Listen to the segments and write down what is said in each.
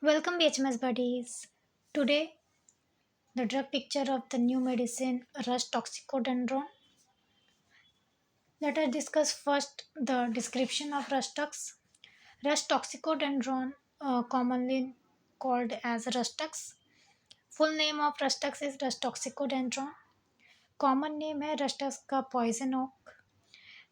Welcome BHMS buddies. Today the drug picture of the new medicine Rust toxicodendron. Let us discuss first the description of Rustux. Rust toxicodendron, commonly called as Rustux. Full name of Rustux is Rust toxicodendron. Common name है रस्टस का poison okay.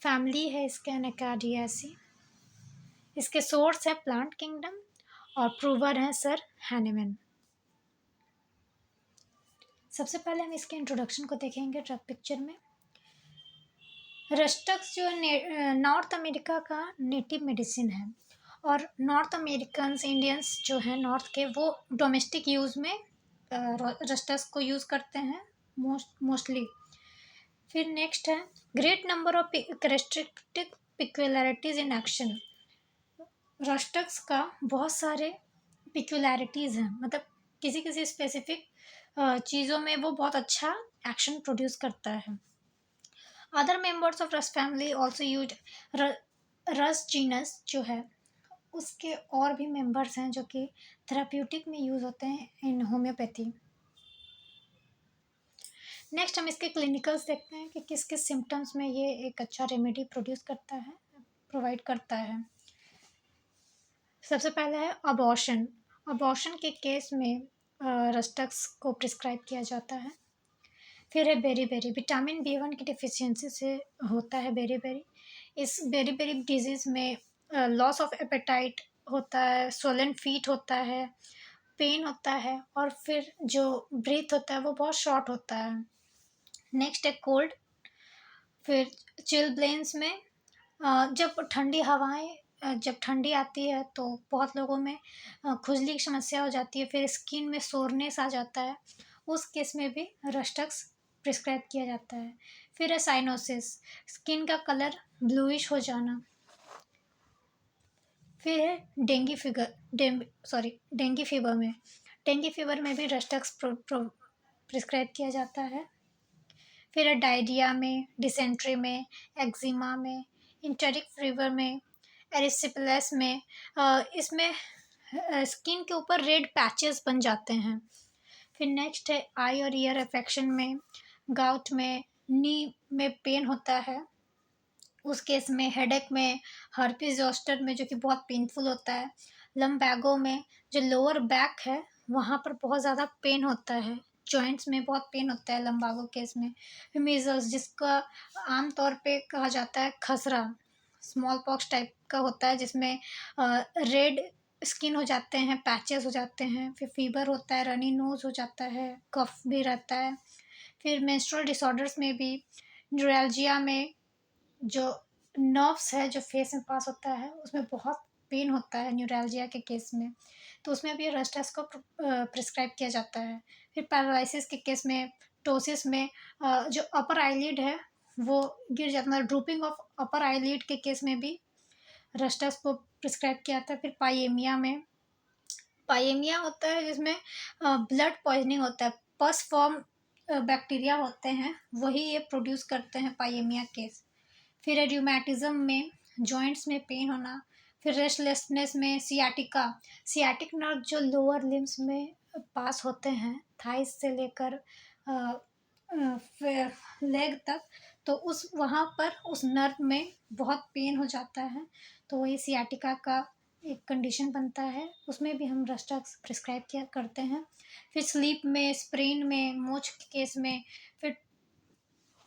Family है इसके एनेकार्डियासी। इसके source है plant kingdom और prover है sir Hahnemann. सबसे पहले हम इसके इंट्रोडक्शन को देखेंगे ड्रग पिक्चर में। रस्टक्स जो नॉर्थ अमेरिका का नेटिव मेडिसिन है और नॉर्थ अमेरिकन इंडियंस जो हैं नॉर्थ के वो डोमेस्टिक यूज़ में रस्टक्स को यूज़ करते हैं मोस्टली। फिर नेक्स्ट है great number of characteristic peculiarities in action. Rustics का बहुत सारे पिक्युलरिटीज़ हैं, मतलब किसी किसी स्पेसिफिक चीज़ों में वो बहुत अच्छा एक्शन प्रोड्यूस करता है। अदर मेंबर्स ऑफ रस फैमिली ऑल्सो यूज रस जीनस जो है उसके और भी मेंबर्स हैं जो कि थेराप्यूटिक में यूज़ होते हैं इन होम्योपैथी। नेक्स्ट हम इसके क्लिनिकल्स देखते हैं कि किस किस सिम्टम्स में ये एक अच्छा रेमेडी प्रोवाइड करता है। सबसे पहला है अबॉर्शन। अबॉर्शन के केस में रस्टक्स को प्रिस्क्राइब किया जाता है। फिर है बेरी विटामिन B1 की डिफिशियंसी से होता है बेरी। इस बेरी डिजीज़ में लॉस ऑफ एपेटाइट होता है, स्वोलन फीट होता है, पेन होता है और फिर जो ब्रीथ होता है वो बहुत शॉर्ट होता है। नेक्स्ट है कोल्ड। फिर चिल ब्लेन्स में जब ठंडी आती है तो बहुत लोगों में खुजली की समस्या हो जाती है, फिर स्किन में सोरनेस आ जाता है, उस केस में भी रस्टक्स प्रिस्क्राइब किया जाता है। फिर है साइनोसिस, स्किन का कलर ब्लूइश हो जाना। फिर है डेंगी फीवर में भी रस्टक्स प्रिस्क्राइब किया जाता है। फिर है डायरिया में, डिसेंट्री में, एक्जिमा में, इंटेरिक फीवर में, एरिसिपेलास में। इसमें स्किन के ऊपर रेड पैचेस बन जाते हैं। फिर नेक्स्ट है आई और ईयर अफेक्शन में, गाउट में, नी में पेन होता है, उस केस में हेडेक में, हर्पीज जोस्टर में जो कि बहुत पेनफुल होता है, लम्बैगो में जो लोअर बैक है वहाँ पर बहुत ज़्यादा पेन होता है, जॉइंट्स में बहुत पेन होता है लम्बागो केस में। फिर मीजल्स जिसका आम तौर पे कहा जाता है खसरा, स्मॉल पॉक्स टाइप का होता है जिसमें रेड स्किन हो जाते हैं, पैचेस हो जाते हैं। फिर फीवर होता है, रनी नोज हो जाता है, कफ भी रहता है। फिर मेंस्ट्रुअल डिसऑर्डर्स में भी, न्यूरैल्जिया में जो नर्व्स है जो फेस में पास होता है उसमें बहुत पेन होता है न्यूरैल्जिया के केस में, तो उसमें भी रस्टस को प्रिस्क्राइब किया जाता है। फिर पैरालिसिस के केस में, टोसिस में जो अपर आईलिड है वो गिर जाता है, ड्रूपिंग ऑफ अपर आईलिड के केस में भी रस्टस को प्रिस्क्राइब किया जाता है। फिर पाइएमिया होता है जिसमें ब्लड पॉइजनिंग होता है, पस फॉर्म बैक्टीरिया होते हैं वही ये प्रोड्यूस करते हैं पाइएमिया केस। फिर है र्यूमेटिज्म में, जॉइंट्स में पेन होना। फिर रेस्टलेसनेस में, सियाटिक नर्व जो लोअर लिम्स में पास होते हैं थाइस से लेकर लेग तक, तो उस वहाँ पर उस नर्व में बहुत पेन हो जाता है, तो वही सियाटिका का एक कंडीशन बनता है, उसमें भी हम रस्टक्स प्रिस्क्राइब किया करते हैं। फिर स्लीप में, स्प्रेन में, मोच के केस में, फिर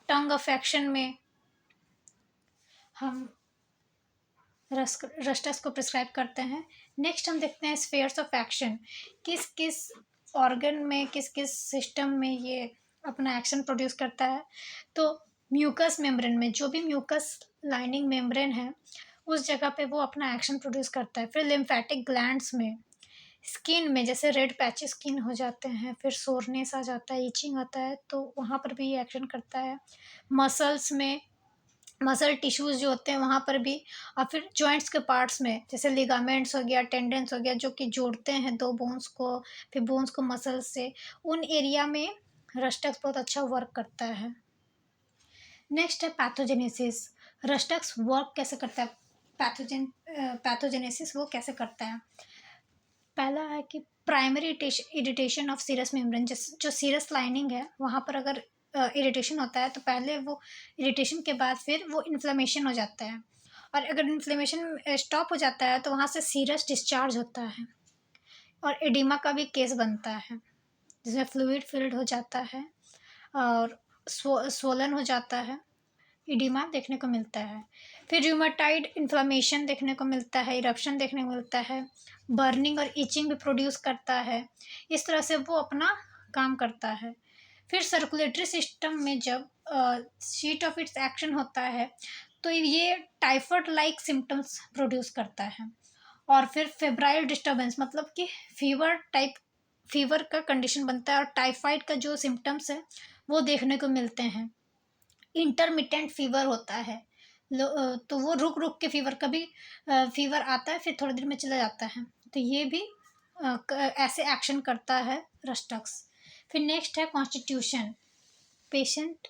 टंग अफेक्शन में हम रस्टक्स को प्रिस्क्राइब करते हैं। नेक्स्ट हम देखते हैं स्फेयर्स ऑफ एक्शन, किस किस ऑर्गन में, किस किस सिस्टम में ये अपना एक्शन प्रोड्यूस करता है। तो म्यूकस मेम्ब्रेन में, जो भी म्यूकस लाइनिंग मेम्ब्रेन है उस जगह पे वो अपना एक्शन प्रोड्यूस करता है। फिर लिम्फेटिक ग्लैंड्स में, स्किन में जैसे रेड पैच स्किन हो जाते हैं, फिर सोरनेस आ जाता है, इचिंग आता है, तो वहाँ पर भी ये एक्शन करता है। मसल्स में, मसल टिश्यूज़ जो होते हैं वहाँ पर भी, और फिर जॉइंट्स के पार्ट्स में जैसे लिगामेंट्स हो गया, टेंडन्स हो गया जो कि जोड़ते हैं दो बोन्स को, फिर बोन्स को मसल्स से, उन एरिया में रस्टक्स बहुत अच्छा वर्क करता है। नेक्स्ट है पैथोजेनेसिस। रस्टक्स वर्क कैसे करता है, पैथोजेनेसिस वो कैसे करता है। पहला है कि primary irritation of serous membrane, जो सीरस लाइनिंग है वहाँ पर अगर इरिटेशन होता है तो पहले वो इरिटेशन के बाद फिर वो इन्फ्लेमेशन हो जाता है, और अगर इन्फ्लेमेशन स्टॉप हो जाता है तो वहाँ से सीरस डिस्चार्ज होता है और एडिमा का भी केस बनता है, जिसमें फ्लूइड फिल्ड हो जाता है और स्वोलन हो जाता है, इडिमा देखने को मिलता है। फिर रूमेटाइड इन्फ्लेमेशन देखने को मिलता है, इरप्शन देखने को मिलता है, बर्निंग और इचिंग भी प्रोड्यूस करता है। इस तरह से वो अपना काम करता है। फिर सर्कुलेटरी सिस्टम में जब शीट ऑफ इट्स एक्शन होता है तो ये टाइफाइड लाइक सिम्टम्स प्रोड्यूस करता है। और फिर फेब्राइल डिस्टर्बेंस मतलब कि फीवर का कंडीशन बनता है, और टाइफाइड का जो सिम्टम्स है वो देखने को मिलते हैं। इंटरमिटेंट फीवर होता है, तो वो रुक रुक के फीवर, कभी फीवर आता है फिर थोड़ी देर में चला जाता है, तो ये भी ऐसे एक्शन करता है रस्टक्स। फिर नेक्स्ट है कॉन्स्टिट्यूशन, पेशेंट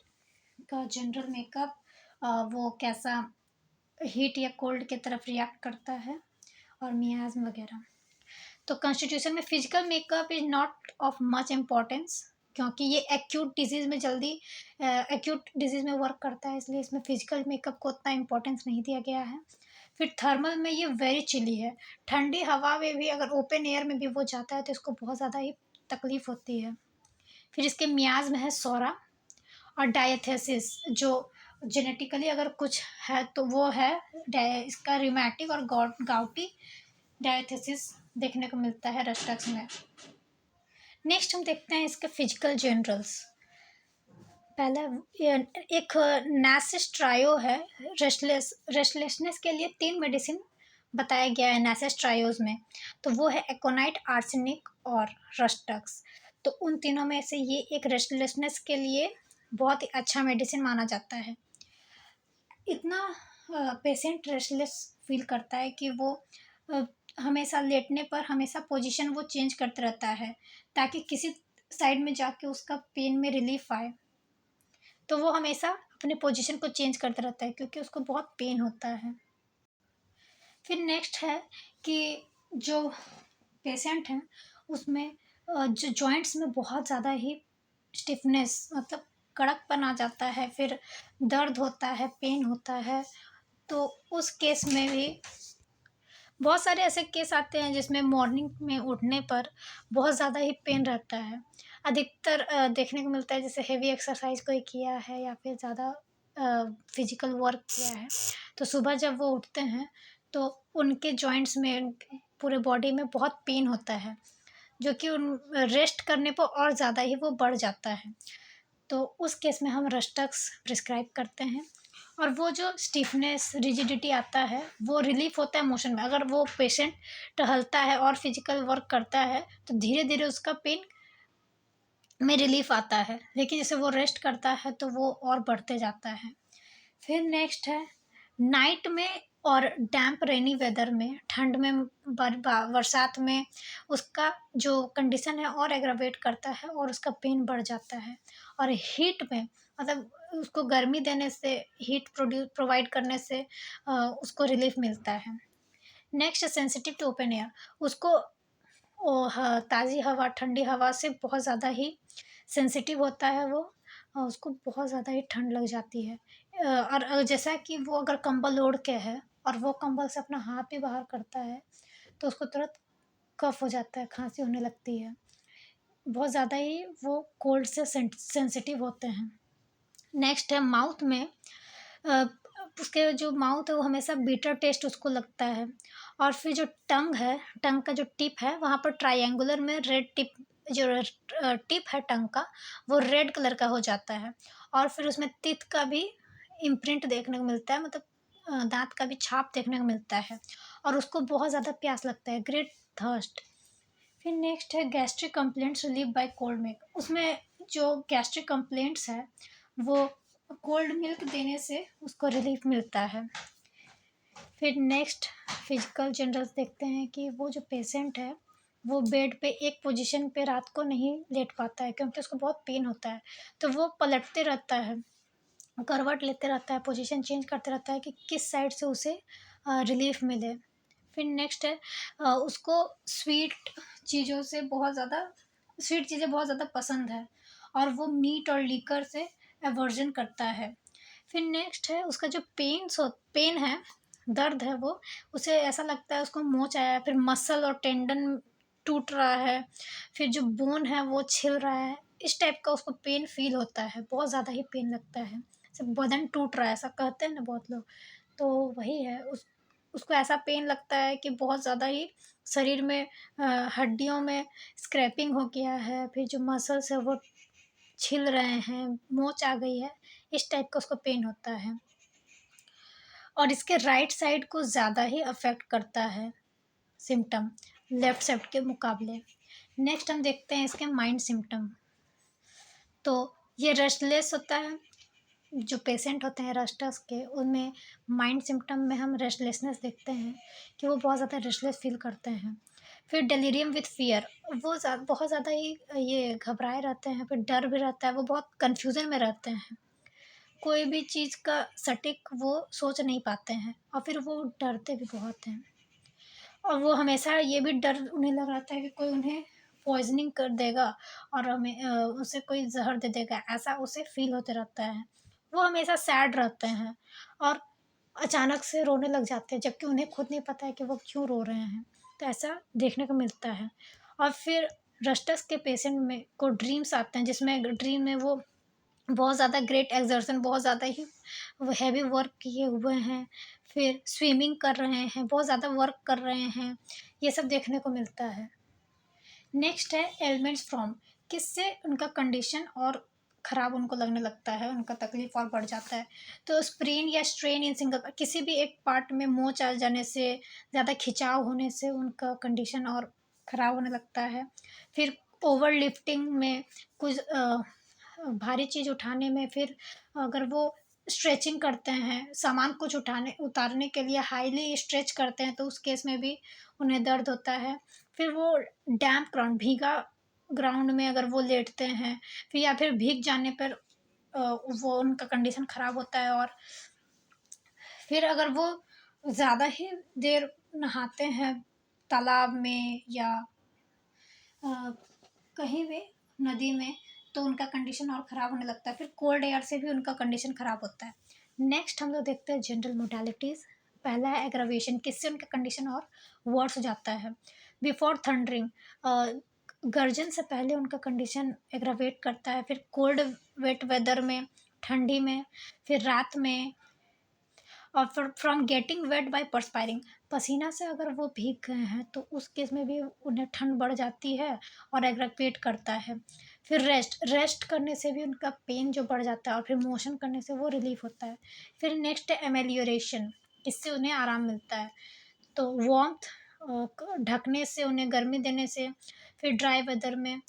का जनरल मेकअप, वो कैसा हीट या कोल्ड की तरफ रिएक्ट करता है, और मियाज़म वगैरह। तो कॉन्स्टिट्यूशन में physical makeup is not of much importance, क्योंकि ये एक्यूट डिजीज़ में वर्क करता है, इसलिए इसमें फिजिकल मेकअप को उतना इम्पोर्टेंस नहीं दिया गया है। फिर थर्मल में ये वेरी चिली है, ठंडी हवा में भी अगर ओपन एयर में भी वो जाता है तो इसको बहुत ज़्यादा ही तकलीफ होती है। फिर इसके मियाज में है सोरा, और डायथेसिस जो जेनेटिकली अगर कुछ है तो वो है इसका रिमैटिक और गाउटी डायथेसिस देखने को मिलता है रस्टक्स में। नेक्स्ट हम देखते हैं इसके फिजिकल जनरल्स। पहला एक नासिस ट्रायो है, रेस्टलेसनेस के लिए 3 मेडिसिन बताया गया है नासिस ट्रायोज में, तो वो है एकोनाइट, आर्सेनिक और रस्टक्स। तो उन तीनों में से ये एक रेस्टलेसनेस के लिए बहुत ही अच्छा मेडिसिन माना जाता है। इतना पेशेंट रेस्टलेस फील करता है कि वो हमेशा लेटने पर हमेशा पोजीशन वो चेंज करते रहता है, ताकि किसी साइड में जाके उसका पेन में रिलीफ आए, तो वो हमेशा अपने पोजीशन को चेंज करता रहता है क्योंकि उसको बहुत पेन होता है। फिर नेक्स्ट है कि जो पेशेंट हैं उसमें जो जॉइंट्स में बहुत ज़्यादा ही स्टिफनेस मतलब कड़कपन आ जाता है, फिर दर्द होता है, पेन होता है, तो उस केस में भी बहुत सारे ऐसे केस आते हैं जिसमें मॉर्निंग में उठने पर बहुत ज़्यादा ही पेन रहता है। अधिकतर देखने को मिलता है जैसे हेवी एक्सरसाइज कोई किया है या फिर ज़्यादा फिजिकल वर्क किया है, तो सुबह जब वो उठते हैं तो उनके जॉइंट्स में पूरे बॉडी में बहुत पेन होता है, जो कि उन रेस्ट करने पर और ज़्यादा ही वो बढ़ जाता है। तो उस केस में हम रस्टक्स प्रिस्क्राइब करते हैं, और वो जो स्टिफनेस रिजिडिटी आता है वो रिलीफ होता है मोशन में। अगर वो पेशेंट टहलता है और फिजिकल वर्क करता है तो धीरे धीरे उसका पेन में रिलीफ आता है, लेकिन जैसे वो रेस्ट करता है तो वो और बढ़ते जाता है। फिर नेक्स्ट है नाइट में और डैम्प रेनी वेदर में, ठंड में, बरसात में उसका जो कंडीशन है और एग्रावेट करता है और उसका पेन बढ़ जाता है। और हीट में मतलब उसको गर्मी देने से, हीट प्रोवाइड करने से उसको रिलीफ मिलता है। Next sensitive to open air, उसको ताज़ी हवा, ठंडी हवा से बहुत ज़्यादा ही सेंसिटिव होता है वो, और उसको बहुत ज़्यादा ही ठंड लग जाती है। और जैसा कि वो अगर कंबल ओढ़ के है और वो कंबल से अपना हाथ भी बाहर करता है तो उसको तुरंत कफ हो जाता है, खांसी होने लगती है, बहुत ज़्यादा ही वो कोल्ड से सेंसिटिव होते हैं। नेक्स्ट है माउथ में, अ, उसके जो माउथ है वो हमेशा बीटर टेस्ट उसको लगता है। और फिर जो टंग है, टंग का जो टिप है वहाँ पर ट्रायंगुलर में रेड टिप, जो टिप है टंग का वो रेड कलर का हो जाता है। और फिर उसमें टीथ का भी इम्प्रिंट देखने को मिलता है, मतलब दांत का भी छाप देखने को मिलता है, और उसको बहुत ज़्यादा प्यास लगता है, ग्रेट थर्स्ट। फिर नेक्स्ट है gastric complaints relieve by cold milk, उसमें जो गैस्ट्रिक कंप्लेंट्स है वो कोल्ड मिल्क देने से उसको रिलीफ मिलता है। फिर नेक्स्ट फिजिकल जनरल्स देखते हैं कि वो जो पेशेंट है वो बेड पे एक पोजीशन पे रात को नहीं लेट पाता है क्योंकि उसको बहुत पेन होता है, तो वो पलटते रहता है, करवट लेते रहता है, पोजीशन चेंज करते रहता है कि किस साइड से उसे रिलीफ मिले। फिर नेक्स्ट है उसको चीज़ों से बहुत ज़्यादा स्वीट चीज़ें बहुत ज़्यादा पसंद है और वो मीट और लीकर से एवर्जन करता है। फिर नेक्स्ट है उसका जो पेन है, दर्द है वो, उसे ऐसा लगता है उसको मोच आया है, फिर मसल और टेंडन टूट रहा है, फिर जो बोन है वो छिल रहा है, इस टाइप का उसको पेन फ़ील होता है, बहुत ज़्यादा ही पेन लगता है। जैसे बदन टूट रहा है ऐसा कहते हैं ना बहुत लोग, तो वही है उसको ऐसा पेन लगता है कि बहुत ज़्यादा ही शरीर में हड्डियों में स्क्रैपिंग हो गया है, फिर जो मसल्स है वो छिल रहे हैं, मोच आ गई है, इस टाइप का उसको पेन होता है। और इसके राइट साइड को ज़्यादा ही अफ़ेक्ट करता है सिम्पटम, लेफ़्ट साइड के मुकाबले। नेक्स्ट हम देखते हैं इसके माइंड सिम्पटम। तो ये रेस्टलेस होता है, जो पेशेंट होते हैं रेस्टलेस के, उनमें माइंड सिम्पटम में हम रेस्टलेसनेस देखते हैं कि वो बहुत ज़्यादा रेस्टलेस फ़ील करते हैं। फिर डेलीरियम विथ फ़ियर, वो बहुत ज़्यादा ही ये घबराए रहते हैं, फिर डर भी रहता है, वो बहुत कन्फ्यूज़न में रहते हैं। कोई भी चीज़ का सटीक वो सोच नहीं पाते हैं और फिर वो डरते भी बहुत हैं। और वो हमेशा ये भी डर उन्हें लग रहता है कि कोई उन्हें पॉइज़निंग कर देगा और उसे कोई ज़हर दे देगा, ऐसा उसे फ़ील होते रहता है। वो हमेशा सैड रहते हैं और अचानक से रोने लग जाते हैं, जबकि उन्हें खुद नहीं पता है कि वो क्यों रो रहे हैं। तो ऐसा देखने को मिलता है। और फिर रस्टस के पेशेंट में को ड्रीम्स आते हैं, जिसमें ड्रीम में वो बहुत ज़्यादा ग्रेट एक्सर्शन, बहुत ज़्यादा ही वो हैवी वर्क किए हुए हैं, फिर स्विमिंग कर रहे हैं, बहुत ज़्यादा वर्क कर रहे हैं, ये सब देखने को मिलता है। नेक्स्ट है एलिमेंट्स फ्रॉम, किससे उनका कंडीशन और ख़राब उनको लगने लगता है, उनका तकलीफ़ और बढ़ जाता है। तो स्प्रेन या स्ट्रेन इन सिंगल, किसी भी एक पार्ट में मोच आ जाने से, ज़्यादा खिंचाव होने से उनका कंडीशन और ख़राब होने लगता है। फिर ओवर लिफ्टिंग में कुछ भारी चीज़ उठाने में, फिर अगर वो स्ट्रेचिंग करते हैं, सामान कुछ उतारने के लिए हाईली स्ट्रेच करते हैं, तो उस केस में भी उन्हें दर्द होता है। फिर वो डैम्प ग्राउंड, भीगा ग्राउंड में अगर वो लेटते हैं, फिर या फिर भीग जाने पर वो उनका कंडीशन ख़राब होता है। और फिर अगर वो ज़्यादा ही देर नहाते हैं तालाब में या अ, कहीं भी नदी में, तो उनका कंडीशन और ख़राब होने लगता है। फिर कोल्ड एयर से भी उनका कंडीशन ख़राब होता है। नेक्स्ट हम लोग देखते हैं जनरल मोडालिटीज़। पहला है एग्रावेशन, किससे उनका कंडीशन और वर्स हो जाता है। बिफोर थंडरिंग, गर्जन से पहले उनका कंडीशन एग्रावेट करता है। फिर कोल्ड वेट वेदर में, ठंडी में, फिर रात में, और फ्रॉम गेटिंग वेट बाय परस्पायरिंग, पसीना से अगर वो भीग गए हैं तो उस केस में भी उन्हें ठंड बढ़ जाती है और एग्रावेट करता है। फिर रेस्ट करने से भी उनका पेन जो बढ़ जाता है और फिर मोशन करने से वो रिलीफ होता है। फिर नेक्स्ट है एमेलियोरेशन, इससे उन्हें आराम मिलता है। तो वार्मथ, ढकने से, उन्हें गर्मी देने से। फिर ड्राई वेदर में,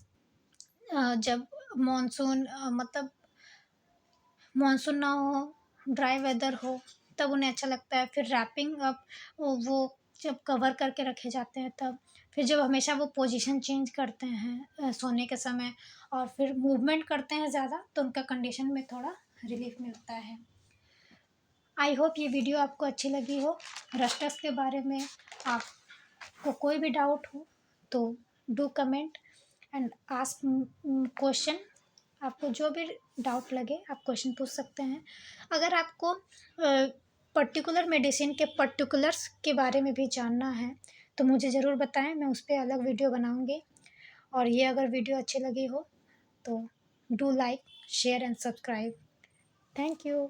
जब मानसून मतलब मानसून ना हो, ड्राई वेदर हो, तब उन्हें अच्छा लगता है। फिर रैपिंग अप, वो जब कवर करके रखे जाते हैं तब। फिर जब हमेशा वो पोजीशन चेंज करते हैं सोने के समय, और फिर मूवमेंट करते हैं ज़्यादा, तो उनका कंडीशन में थोड़ा रिलीफ मिलता है। आई होप ये वीडियो आपको अच्छी लगी हो। रस्टस के बारे में आपको कोई भी डाउट हो तो do comment and ask question. आपको जो भी डाउट लगे आप क्वेश्चन पूछ सकते हैं। अगर आपको पर्टिकुलर मेडिसिन के पर्टिकुलर्स के बारे में भी जानना है तो मुझे ज़रूर बताएं, मैं उस पर अलग वीडियो बनाऊंगी। और ये अगर वीडियो अच्छी लगी हो तो do like, share and subscribe. Thank you.